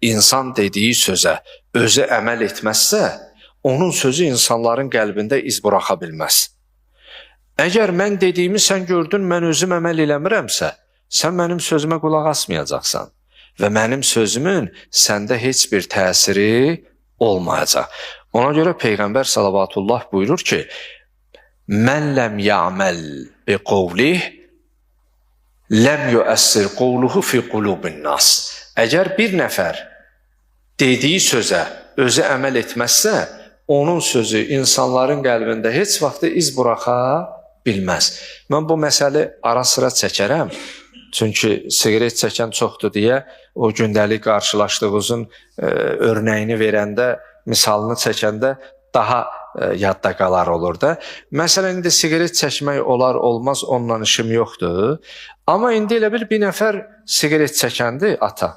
insan dediyi sözə özü əməl etməzsə, onun sözü insanların qəlbində iz buraxa bilməz. Əgər mən dediyimi sən gördün, mən özüm əməl eləmirəmsə, sən mənim sözümə qulaq asmayacaqsan və mənim sözümün səndə heç bir təsiri olmayacaq. Ona görə Peyğəmbər salavatullah buyurur ki, mən ləm ya'məl bi qovlih, ləm yuəssir qovluhu fi qulubin nas. Əgər bir nəfər dediyi sözə özü əməl etməzsə, onun sözü insanların qəlbində heç vaxt iz buraxa bilməz. Mən bu məsələ ara sıra çəkərəm. Çünki siqaret çəkən çoxdur deyə o gündəlik qarşılaşdığımızın örnəyini verəndə, misalını çəkəndə daha yadda qalar olur da. Məsələn, indi siqaret çəkmək olar, olmaz, onunla işim yoxdur. Amma indi elə bir nəfər siqaret çəkəndi ata.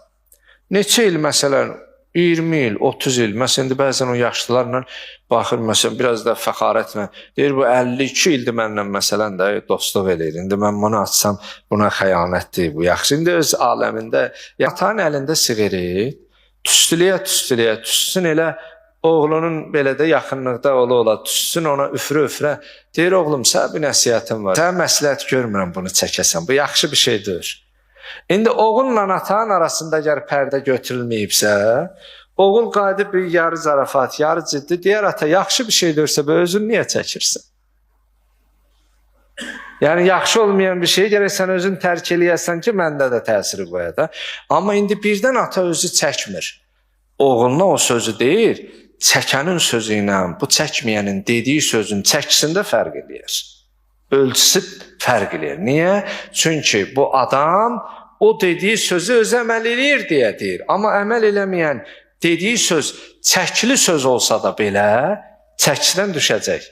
Neçə il məsələn, 20 il, 30 il, məsələn, indi bəzən o yaşlılarla baxır, məsələn, biraz da fəxarətlə, deyir, bu 52 ildir mənlə məsələn də dostluq eləyir. İndi mən bunu açsam, buna xəyanətdir, bu yaxşı. İndi öz aləmində, atanın əlində siqaret, tüstüləyə, tüstüsün elə, oğlunun belə də yaxınlıqda ola, tüstüsün ona üfürə, deyir, oğlum, sən bir nəsiyyətin var, sən məsləhət görmürəm bunu çəkəsən, bu yaxşı bir şeydir. İndi oğulla atanın arasında əgər pərdə götürülməyibsə, oğul qayıdıb bir yarı zarafat, yarı ciddi, deyər ata, yaxşı bir şey deyirsə, özün niyə çəkirsən? Yəni, yaxşı olmayan bir şey gərək sən özün tərk eləyəsən ki, məndə də təsiri qoya da. Amma indi birdən ata özü çəkmir. Oğluna o sözü deyir, çəkənin sözü ilə bu çəkməyənin dediyi sözün çəkisində fərq eləyər. Ölçüsü fərq eləyər. Niyə? Çünki bu adam o dediyi sözü öz əməl eləyir deyə deyir. Amma əməl eləməyən dediyi söz çəkili söz olsa da belə çəkisidən düşəcək.